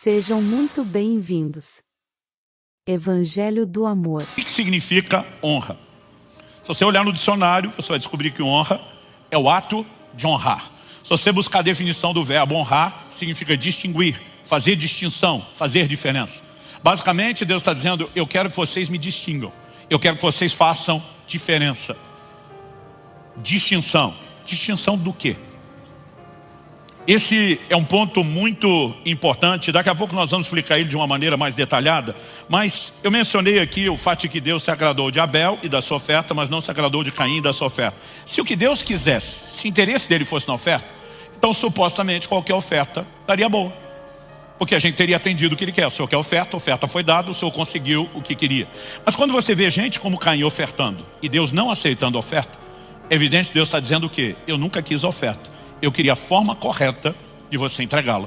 Sejam muito bem-vindos. Evangelho do Amor. O que significa honra? Se você olhar no dicionário, você vai descobrir que honra é o ato de honrar. Se você buscar a definição do verbo honrar, significa distinguir, fazer distinção, fazer diferença. Basicamente, Deus está dizendo, eu quero que vocês me distingam. Eu quero que vocês façam diferença. Distinção. Distinção do quê? Esse é um ponto muito importante. Daqui a pouco nós vamos explicar ele de uma maneira mais detalhada. Mas eu mencionei aqui o fato de que Deus se agradou de Abel e da sua oferta, mas não se agradou de Caim e da sua oferta. Se o que Deus quisesse, se o interesse dele fosse na oferta, então supostamente qualquer oferta daria boa. Porque a gente teria atendido o que ele quer. O Senhor quer oferta, a oferta foi dada, o Senhor conseguiu o que queria. Mas quando você vê gente como Caim ofertando e Deus não aceitando a oferta, é evidente que Deus está dizendo o quê? Eu nunca quis a oferta. Eu queria a forma correta de você entregá-la.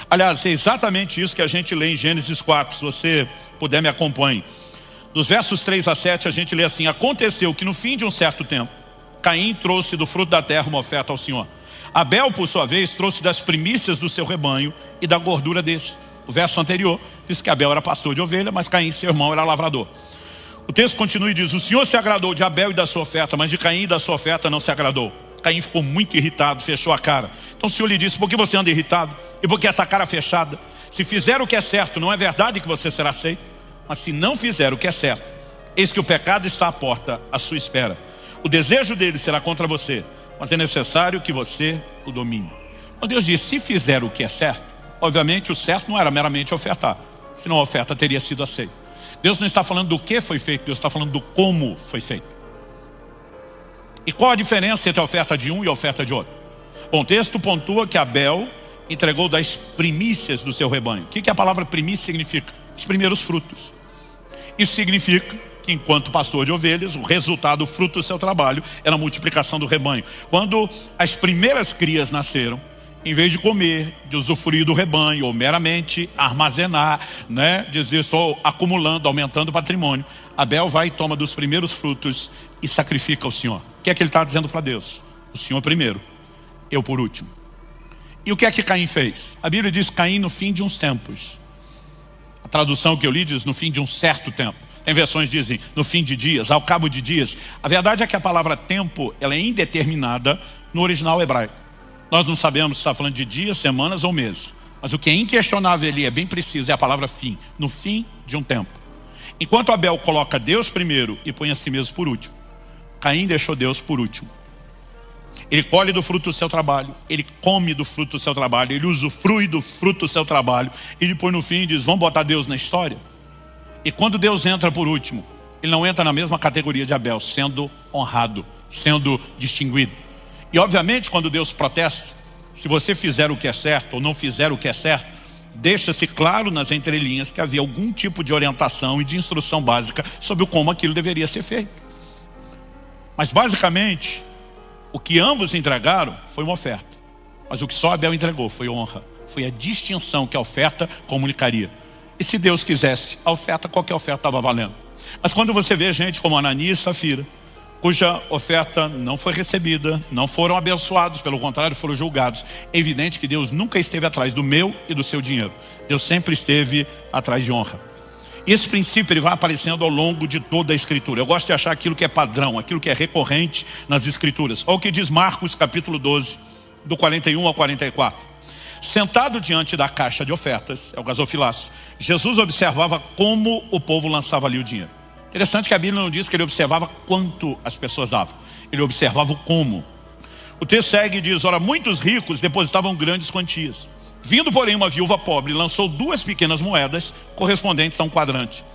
Aliás, é exatamente isso que a gente lê em Gênesis 4. Se você puder, me acompanhe. Dos versos 3 a 7, a gente lê assim: aconteceu que no fim de um certo tempo, Caim trouxe do fruto da terra uma oferta ao Senhor. Abel, por sua vez, trouxe das primícias do seu rebanho e da gordura desse. O verso anterior diz que Abel era pastor de ovelha, mas Caim, seu irmão, era lavrador. O texto continua e diz: o Senhor se agradou de Abel e da sua oferta, mas de Caim e da sua oferta não se agradou. Caim ficou muito irritado, fechou a cara. Então o Senhor lhe disse: por que você anda irritado? E por que essa cara fechada? Se fizer o que é certo, não é verdade que você será aceito? Mas se não fizer o que é certo, eis que o pecado está à porta, à sua espera. O desejo dele será contra você, mas é necessário que você o domine. Quando Deus diz, se fizer o que é certo, obviamente o certo não era meramente ofertar, senão a oferta teria sido aceita. Deus não está falando do que foi feito, Deus está falando do como foi feito. E qual a diferença entre a oferta de um e a oferta de outro? Bom, o texto pontua que Abel entregou das primícias do seu rebanho. O que a palavra primícia significa? Os primeiros frutos. Isso significa que enquanto pastor de ovelhas, o resultado, o fruto do seu trabalho era a multiplicação do rebanho. Quando as primeiras crias nasceram, em vez de comer, de usufruir do rebanho, ou meramente armazenar, dizer, estou acumulando, aumentando o patrimônio, Abel vai e toma dos primeiros frutos e sacrifica ao Senhor. O que é que ele está dizendo para Deus? O Senhor primeiro, eu por último. E o que é que Caim fez? A Bíblia diz Caim no fim de uns tempos. A tradução que eu li diz no fim de um certo tempo. Tem versões que dizem no fim de dias, ao cabo de dias. A verdade é que a palavra tempo, ela é indeterminada no original hebraico. Nós não sabemos se está falando de dias, semanas ou meses. Mas o que é inquestionável ali, é bem preciso, é a palavra fim. No fim de um tempo. Enquanto Abel coloca Deus primeiro e põe a si mesmo por último, Caim deixou Deus por último. Ele colhe do fruto do seu trabalho, ele come do fruto do seu trabalho, ele usufrui do fruto do seu trabalho, ele põe no fim e diz, vamos botar Deus na história? E quando Deus entra por último, ele não entra na mesma categoria de Abel, sendo honrado, sendo distinguido. E obviamente quando Deus protesta, se você fizer o que é certo ou não fizer o que é certo, deixa-se claro nas entrelinhas que havia algum tipo de orientação e de instrução básica sobre como aquilo deveria ser feito. Mas basicamente, o que ambos entregaram foi uma oferta. Mas o que só Abel entregou foi honra. Foi a distinção que a oferta comunicaria. E se Deus quisesse a oferta, qualquer oferta estava valendo. Mas quando você vê gente como Ananias e Safira, cuja oferta não foi recebida, não foram abençoados, pelo contrário, foram julgados, é evidente que Deus nunca esteve atrás do meu e do seu dinheiro. Deus sempre esteve atrás de honra. E esse princípio ele vai aparecendo ao longo de toda a Escritura. Eu gosto de achar aquilo que é padrão, aquilo que é recorrente nas Escrituras. Olha o que diz Marcos capítulo 12, do 41 ao 44. Sentado diante da caixa de ofertas, é o gasofilácio, Jesus observava como o povo lançava ali o dinheiro. Interessante que a Bíblia não diz que ele observava quanto as pessoas davam. Ele observava o como. O texto segue e diz, ora, muitos ricos depositavam grandes quantias. Vindo, porém, uma viúva pobre, lançou 2 pequenas moedas correspondentes a um quadrante.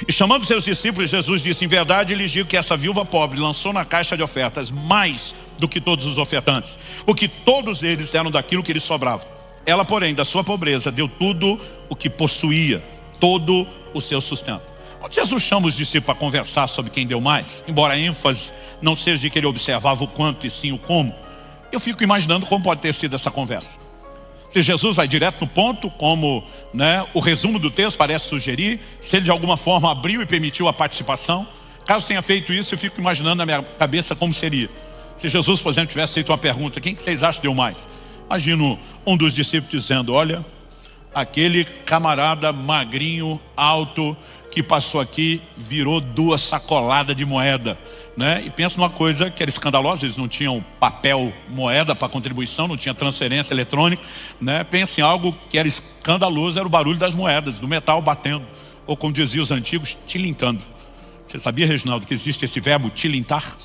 E chamando seus discípulos, Jesus disse, em verdade lhes digo que essa viúva pobre lançou na caixa de ofertas mais do que todos os ofertantes, porque todos eles deram daquilo que lhes sobrava. Ela, porém, da sua pobreza, deu tudo o que possuía, todo o seu sustento. Quando Jesus chama os discípulos para conversar sobre quem deu mais, embora a ênfase não seja de que ele observava o quanto e sim o como, eu fico imaginando como pode ter sido essa conversa. Se Jesus vai direto no ponto, como o resumo do texto parece sugerir, se ele de alguma forma abriu e permitiu a participação, caso tenha feito isso, eu fico imaginando na minha cabeça como seria. Se Jesus, por exemplo, tivesse feito uma pergunta, quem que vocês acham que deu mais? Imagino um dos discípulos dizendo, olha, Aquele camarada magrinho, alto, que passou aqui, virou 2 sacoladas de moeda, né? E pensa numa coisa que era escandalosa, eles não tinham papel moeda para contribuição, não tinha transferência eletrônica, né? Pensa em algo que era escandaloso, era o barulho das moedas, do metal batendo, ou como diziam os antigos, tilintando. Você sabia, Reginaldo, que existe esse verbo tilintar?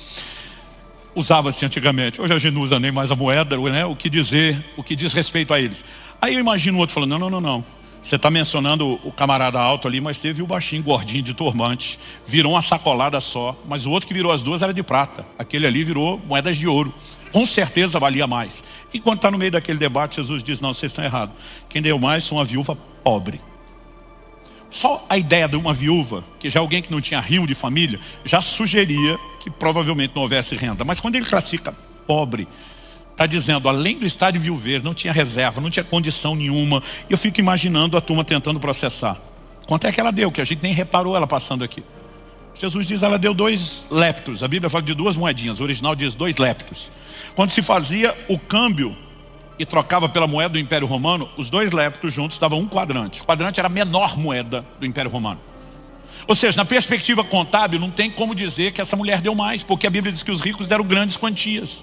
Usava-se antigamente, hoje a gente não usa nem mais a moeda, né? O que diz respeito a eles. Aí eu imagino o outro falando, não. Você está mencionando o camarada alto ali, mas teve o baixinho, gordinho, de turbante. Virou uma sacolada só, mas o outro que virou as 2 era de prata. Aquele ali virou moedas de ouro. Com certeza valia mais. E quando está no meio daquele debate, Jesus diz, não, vocês estão errados. Quem deu mais foi uma viúva pobre. Só a ideia de uma viúva, que já é alguém que não tinha rimo de família, já sugeria que provavelmente não houvesse renda. Mas quando ele classifica pobre, está dizendo, além do estado de viuvez, não tinha reserva, não tinha condição nenhuma. E eu fico imaginando a turma tentando processar. Quanto é que ela deu? Que a gente nem reparou ela passando aqui. Jesus diz, ela deu 2 leptos. A Bíblia fala de 2 moedinhas. O original diz 2 leptos. Quando se fazia o câmbio e trocava pela moeda do Império Romano, os 2 leptos juntos davam 1 quadrante. O quadrante era a menor moeda do Império Romano. Ou seja, na perspectiva contábil, não tem como dizer que essa mulher deu mais, porque a Bíblia diz que os ricos deram grandes quantias.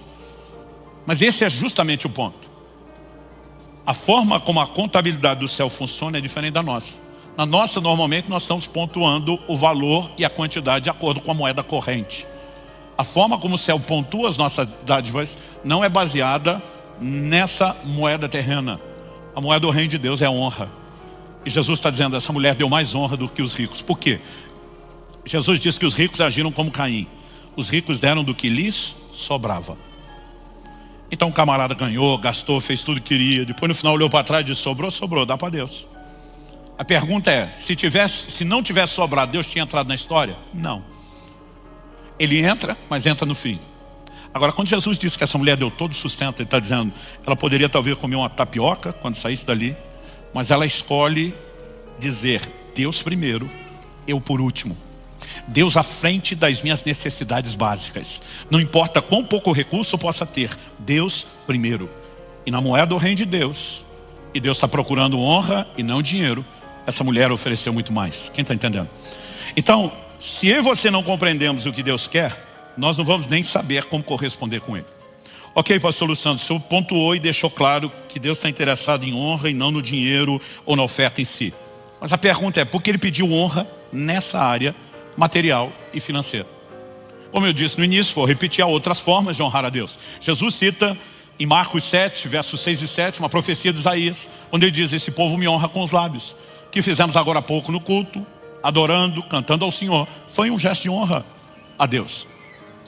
Mas esse é justamente o ponto. A forma como a contabilidade do céu funciona é diferente da nossa. Na nossa, normalmente, nós estamos pontuando o valor e a quantidade de acordo com a moeda corrente. A forma como o céu pontua as nossas dádivas não é baseada nessa moeda terrena. A moeda do reino de Deus é a honra. E Jesus está dizendo, essa mulher deu mais honra do que os ricos. Por quê? Jesus diz que os ricos agiram como Caim. Os ricos deram do que lhes sobrava. Então o camarada ganhou, gastou, fez tudo que queria. Depois no final olhou para trás e disse, sobrou, dá para Deus. A pergunta é, se não tivesse sobrado, Deus tinha entrado na história? Não. Ele entra, mas entra no fim. Agora, quando Jesus disse que essa mulher deu todo o sustento, ele está dizendo, ela poderia talvez comer uma tapioca quando saísse dali, mas ela escolhe dizer, Deus primeiro, eu por último. Deus à frente das minhas necessidades básicas. Não importa quão pouco recurso eu possa ter, Deus primeiro. E na moeda do reino de Deus, e Deus está procurando honra e não dinheiro, essa mulher ofereceu muito mais. Quem está entendendo? Então, se eu e você não compreendemos o que Deus quer, nós não vamos nem saber como corresponder com Ele. Ok, pastor Luciano, o senhor pontuou e deixou claro que Deus está interessado em honra e não no dinheiro ou na oferta em si. Mas a pergunta é, por que Ele pediu honra nessa área material e financeira? Como eu disse no início, vou repetir, há outras formas de honrar a Deus. Jesus cita em Marcos 7, versos 6 e 7, uma profecia de Isaías, onde ele diz, esse povo me honra com os lábios. O que fizemos agora há pouco no culto, adorando, cantando ao Senhor, foi um gesto de honra a Deus.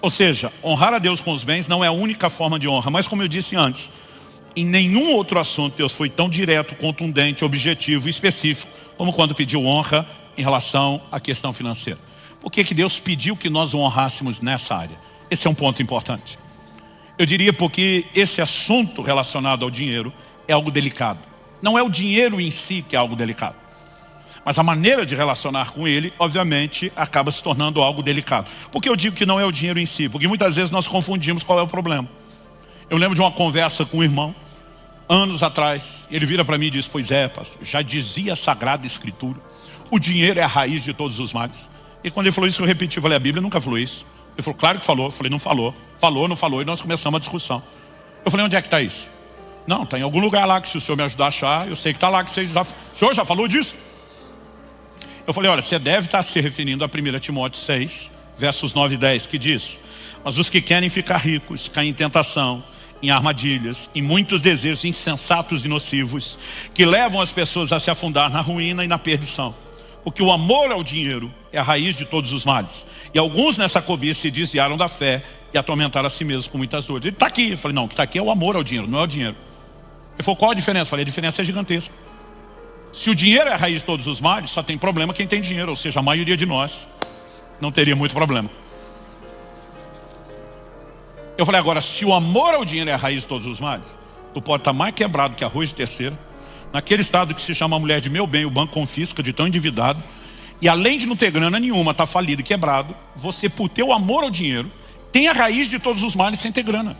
Ou seja, honrar a Deus com os bens não é a única forma de honra, mas como eu disse antes, em nenhum outro assunto Deus foi tão direto, contundente, objetivo, específico, como quando pediu honra em relação à questão financeira. Por que Deus pediu que nós o honrássemos nessa área? Esse é um ponto importante. Eu diria porque esse assunto relacionado ao dinheiro é algo delicado. Não é o dinheiro em si que é algo delicado, mas a maneira de relacionar com ele, obviamente, acaba se tornando algo delicado. Por que eu digo que não é o dinheiro em si? Porque muitas vezes nós confundimos qual é o problema. Eu lembro de uma conversa com um irmão, anos atrás, ele vira para mim e diz, pois é, pastor, já dizia a Sagrada Escritura, o dinheiro é a raiz de todos os males. E quando ele falou isso, eu repeti, falei, a Bíblia nunca falou isso. Ele falou, claro que falou. Eu falei, não falou. Falou, não falou, e nós começamos a discussão. Eu falei, onde é que está isso? Não, está em algum lugar lá que se o senhor me ajudar a achar, eu sei que está lá, que o senhor já falou disso? Eu falei, olha, você deve estar se referindo a 1 Timóteo 6, versos 9 e 10, que diz, mas os que querem ficar ricos caem em tentação, em armadilhas, em muitos desejos insensatos e nocivos, que levam as pessoas a se afundar na ruína e na perdição. Porque o amor ao dinheiro é a raiz de todos os males. E alguns nessa cobiça se desviaram da fé e atormentaram a si mesmos com muitas dores. Ele está aqui. Eu falei, não, o que está aqui é o amor ao dinheiro, não é o dinheiro. Ele falou, qual a diferença? Eu falei, a diferença é gigantesca. Se o dinheiro é a raiz de todos os males, só tem problema quem tem dinheiro. Ou seja, a maioria de nós não teria muito problema. Eu falei, agora, se o amor ao dinheiro é a raiz de todos os males, tu pode estar mais quebrado que arroz de terceira, naquele estado que se chama mulher de meu bem, o banco confisca de tão endividado, e além de não ter grana nenhuma, está falido e quebrado, você, por teu amor ao dinheiro, tem a raiz de todos os males sem ter grana.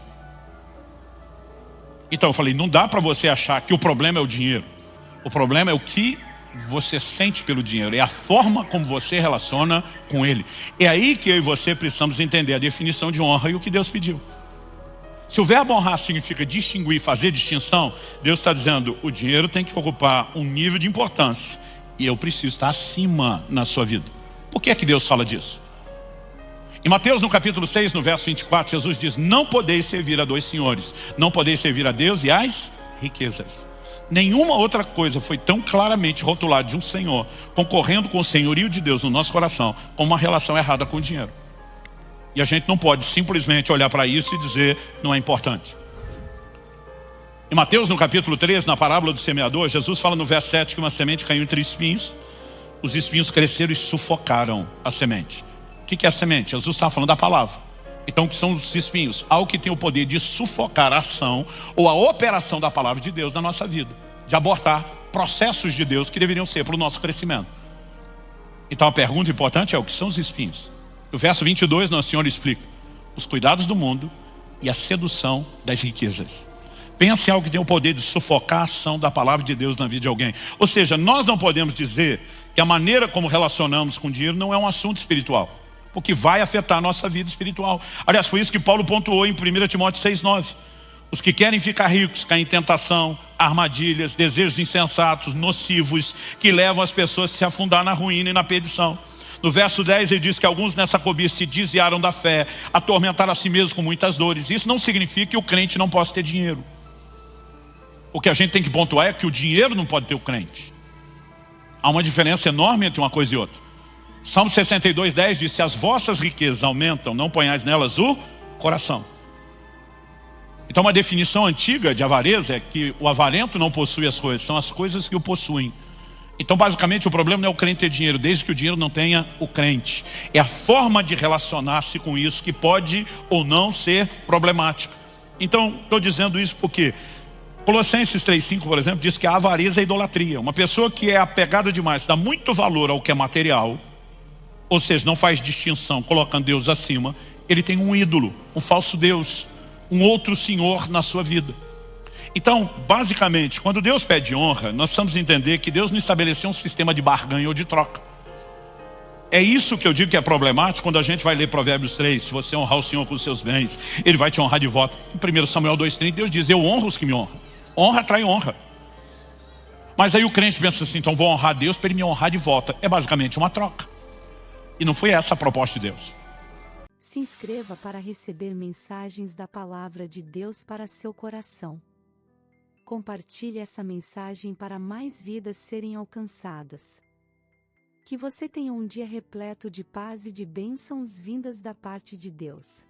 Então eu falei, não dá para você achar que o problema é o dinheiro. O problema é o que você sente pelo dinheiro, é a forma como você relaciona com ele. É aí que eu e você precisamos entender a definição de honra e o que Deus pediu. Se o verbo honrar significa distinguir, fazer distinção, Deus está dizendo, o dinheiro tem que ocupar um nível de importância e eu preciso estar acima na sua vida. Por que é que Deus fala disso? Em Mateus, no capítulo 6, no verso 24, Jesus diz, não podeis servir a dois senhores, não podeis servir a Deus e às riquezas. Nenhuma outra coisa foi tão claramente rotulada de um Senhor, concorrendo com o senhorio de Deus no nosso coração, como uma relação errada com o dinheiro. E a gente não pode simplesmente olhar para isso e dizer, não é importante. Em Mateus, no capítulo 13, na parábola do semeador, Jesus fala no verso 7 que uma semente caiu entre espinhos, os espinhos cresceram e sufocaram a semente. O que é a semente? Jesus está falando da palavra. Então o que são os espinhos? Algo que tem o poder de sufocar a ação ou a operação da palavra de Deus na nossa vida. De abortar processos de Deus que deveriam ser para o nosso crescimento. Então a pergunta importante é o que são os espinhos? No verso 22, Nosso Senhor explica os cuidados do mundo e a sedução das riquezas. Pense em algo que tem o poder de sufocar a ação da palavra de Deus na vida de alguém. Ou seja, nós não podemos dizer que a maneira como relacionamos com o dinheiro não é um assunto espiritual. Porque vai afetar a nossa vida espiritual. Aliás, foi isso que Paulo pontuou em 1 Timóteo 6,9. Os que querem ficar ricos caem em tentação, armadilhas, desejos insensatos, nocivos, que levam as pessoas a se afundar na ruína e na perdição. No verso 10 ele diz que alguns nessa cobiça se desviaram da fé, atormentaram a si mesmos com muitas dores. Isso não significa que o crente não possa ter dinheiro. O que a gente tem que pontuar é que o dinheiro não pode ter o crente. Há uma diferença enorme entre uma coisa e outra. Salmo 62:10 diz, se as vossas riquezas aumentam, não ponhais nelas o coração. Então uma definição antiga de avareza é que o avarento não possui as coisas, são as coisas que o possuem. Então basicamente o problema não é o crente ter dinheiro, desde que o dinheiro não tenha o crente. É a forma de relacionar-se com isso que pode ou não ser problemática. Então estou dizendo isso porque Colossenses 3,5, por exemplo, diz que a avareza é idolatria. Uma pessoa que é apegada demais, dá muito valor ao que é material, ou seja, não faz distinção, colocando Deus acima, ele tem um ídolo, um falso Deus, um outro senhor na sua vida. Então, basicamente, quando Deus pede honra, nós precisamos entender que Deus não estabeleceu um sistema de barganha ou de troca. É isso que eu digo que é problemático quando a gente vai ler Provérbios 3, se você honrar o Senhor com os seus bens, Ele vai te honrar de volta. Em 1 Samuel 2,30, Deus diz, eu honro os que me honram. Honra atrai honra. Mas aí o crente pensa assim, então vou honrar Deus para Ele me honrar de volta. É basicamente uma troca. E não foi essa a proposta de Deus. Se inscreva para receber mensagens da Palavra de Deus para seu coração. Compartilhe essa mensagem para mais vidas serem alcançadas. Que você tenha um dia repleto de paz e de bênçãos vindas da parte de Deus.